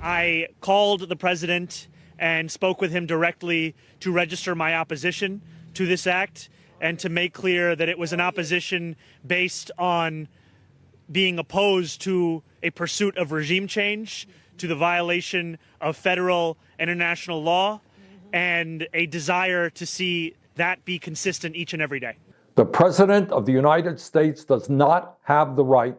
I called the president and spoke with him directly to register my opposition to this act and to make clear that it was an opposition based on being opposed to a pursuit of regime change, to the violation of federal international law, and a desire to see that be consistent each and every day. The President of the United States does not have the right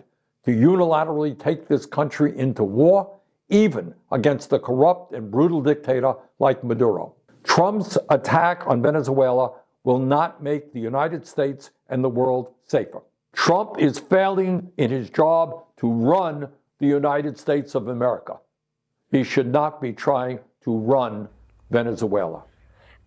to unilaterally take this country into war, even against a corrupt and brutal dictator like Maduro. Trump's attack on Venezuela will not make the United States and the world safer. Trump is failing in his job to run the United States of America. He should not be trying to run Venezuela.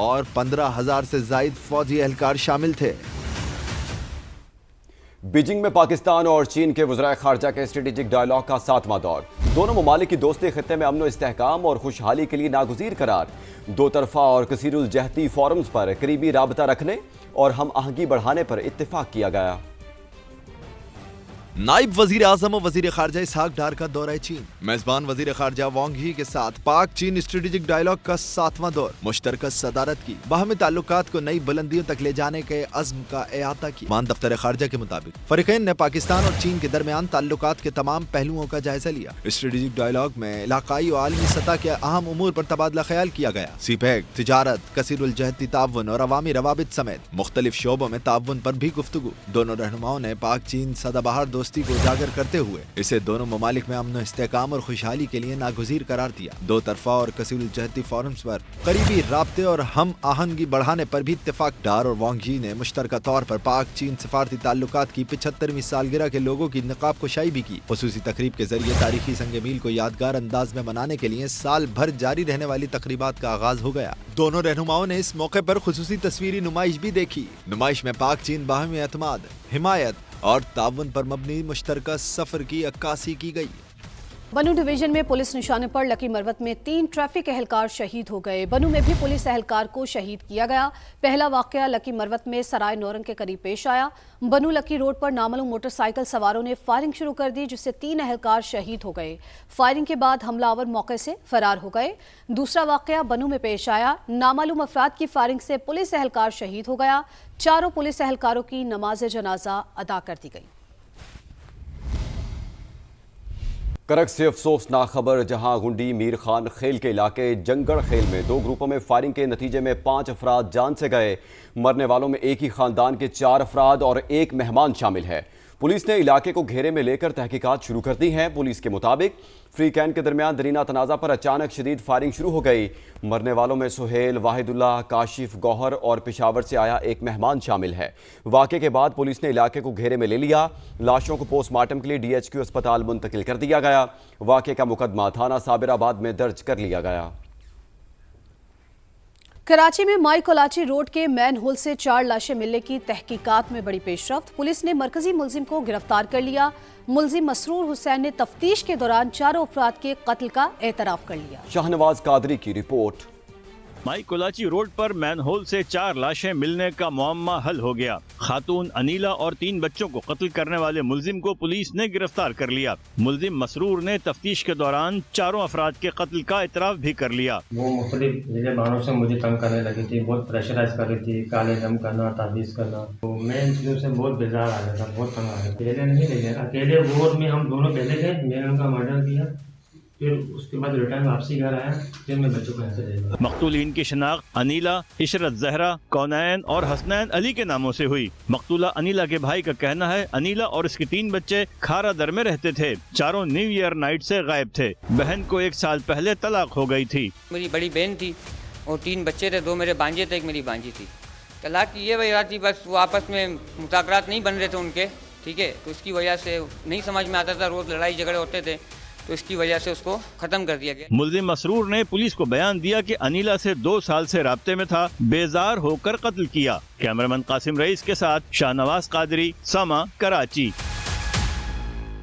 اور 15,000 سے زائد فوجی اہلکار شامل تھے۔ Beijing میں پاکستان اور چین کے وزرائے خارجہ کے اسٹریٹجک ڈائیلاگ کا 7واں دور، دونوں ممالک کی دوستی خطے میں امن و استحکام اور خوشحالی کے لیے ناگزیر قرار، دو طرفہ اور کثیر الجہتی فورمز پر قریبی رابطہ رکھنے اور ہم آہنگی بڑھانے پر اتفاق کیا گیا۔ نائب وزیر اعظم اور وزیر خارجہ اسحاق ڈار کا دورہ چین، میزبان وزیر خارجہ وانگ ہی کے ساتھ پاک چین اسٹریٹجک ڈائیلاگ کا 7واں دور، مشترکہ صدارت کی، باہمی تعلقات کو نئی بلندیوں تک لے جانے کے عزم کا احاطہ کیا۔ مان دفتر خارجہ کے مطابق فریقین نے پاکستان اور چین کے درمیان تعلقات کے تمام پہلوؤں کا جائزہ لیا۔ اسٹریٹجک ڈائیلاگ میں علاقائی اور عالمی سطح کے اہم امور پر تبادلہ خیال کیا گیا۔ سی پیک، تجارت، کثیر الجہتی تعاون اور عوامی روابط سمیت مختلف شعبوں میں تعاون پر بھی گفتگو۔ دونوں رہنماؤں نے پاک چین سدا بہار دوستی کو اجاگر کرتے ہوئے اسے دونوں ممالک میں امن و استحکام اور خوشحالی کے لیے ناگزیر قرار دیا۔ دو طرفہ اور کثیر الجہتی فورمز پر قریبی رابطے اور ہم آہنگی بڑھانے پر بھی اتفاق۔ ڈار اور وانگ جی نے مشترکہ طور پر پاک چین سفارتی تعلقات کی 75ویں سالگرہ کے لوگوں کی نقاب کشائی بھی کی۔ خصوصی تقریب کے ذریعے تاریخی سنگ میل کو یادگار انداز میں منانے کے لیے سال بھر جاری رہنے والی تقریبات کا آغاز ہو گیا۔ دونوں رہنماؤں نے اس موقع پر خصوصی تصویری نمائش بھی دیکھی۔ نمائش میں پاک چین باہمی اعتماد، حمایت اور تعاون پر مبنی مشترکہ سفر کی عکاسی کی گئی۔ بنو ڈویژن میں پولیس نشانے پر لکی مروت میں 3 ٹریفک اہلکار شہید ہو گئے۔ بنو میں بھی پولیس اہلکار کو شہید کیا گیا۔ پہلا واقعہ لکی مروت میں سرائے نورنگ کے قریب پیش آیا۔ بنو لکی روڈ پر نامعلوم موٹر سائیکل سواروں نے فائرنگ شروع کر دی، جس سے 3 اہلکار شہید ہو گئے۔ فائرنگ کے بعد حملہ آور موقع سے فرار ہو گئے۔ دوسرا واقعہ بنو میں پیش آیا۔ نامعلوم افراد کی فائرنگ سے پولیس اہلکار شہید ہو گیا۔ 4 پولیس اہلکاروں کی نماز جنازہ ادا کر دی گئی۔ کرک سے افسوسناک خبر، جہاں گنڈی میر خان خیل کے علاقے جنگڑ خیل میں 2 گروپوں میں فائرنگ کے نتیجے میں 5 افراد جان سے گئے۔ مرنے والوں میں ایک ہی خاندان کے 4 افراد اور ایک مہمان شامل ہے۔ پولیس نے علاقے کو گھیرے میں لے کر تحقیقات شروع کر دی ہیں۔ پولیس کے مطابق فری کین کے درمیان درینہ تنازع پر اچانک شدید فائرنگ شروع ہو گئی۔ مرنے والوں میں سہیل، واحد اللہ، کاشف، گوہر اور پشاور سے آیا ایک مہمان شامل ہے۔ واقعے کے بعد پولیس نے علاقے کو گھیرے میں لے لیا۔ لاشوں کو پوسٹ مارٹم کے لیے DHQ اسپتال منتقل کر دیا گیا۔ واقعے کا مقدمہ تھانہ صابر آباد میں درج کر لیا گیا۔ کراچی میں مائی کولاچی روڈ کے مین ہول سے 4 لاشیں ملنے کی تحقیقات میں بڑی پیش رفت۔ پولیس نے مرکزی ملزم کو گرفتار کر لیا۔ ملزم مسرور حسین نے تفتیش کے دوران 4 افراد کے قتل کا اعتراف کر لیا۔ شاہنواز قادری کی رپورٹ۔ مائی کولاچی روڈ پر مین ہول سے 4 لاشیں ملنے کا معمہ حل ہو گیا۔ خاتون انیلا اور 3 بچوں کو قتل کرنے والے ملزم کو پولیس نے گرفتار کر لیا۔ ملزم مسرور نے تفتیش کے دوران 4 افراد کے قتل کا اعتراف بھی کر لیا۔ وہ مختلف ضلع بہانوں سے مجھے تنگ کرنے لگی تھی، بہت پریشرائز کر رہی تھی، کالے دم کرنا، تعویذ کرنا۔ تو میں ان چیزوں سے بہت بیزار آ گیا تھا، بہت تنگ آ گیا۔ اکیلے نہیں لے گئے، اکیلے وارڈ میں ہم دونوں پہلے تھے، میں نے ان کا مرڈر کیا، پھر اس کے بعد ریٹرن واپسی گھر آیا، پھر میں بچوں کو یہاں سے لے گیا۔ مقتولین کی شناخت انیلا، عشرت زہرا، کونین اور حسنین علی کے ناموں سے ہوئی۔ مقتولہ انیلا کے بھائی کا کہنا ہے انیلا اور اس کے 3 بچے کھارا در میں رہتے تھے، چاروں نیو ایئر نائٹ سے غائب تھے۔ بہن کو 1 سال پہلے طلاق ہو گئی تھی۔ میری بڑی بہن تھی اور 3 بچے تھے، 2 میرے بانجے تھے، 1 میری بانجی تھی۔ طلاق کی یہ وجہ تھی، بس وہ آپس میں مذاکرات نہیں بن رہے تھے ان کے، ٹھیک ہے، تو اس کی وجہ سے نہیں سمجھ میں آتا تھا، روز لڑائی جھگڑے ہوتے تھے، تو اس کی وجہ سے اس کو ختم کر دیا گیا۔ ملزم مسرور نے پولیس کو بیان دیا کہ انیلا سے 2 سال سے رابطے میں تھا، بیزار ہو کر قتل کیا۔ کیمرامین قاسم رئیس کے ساتھ شاہنواز قادری، سما، کراچی۔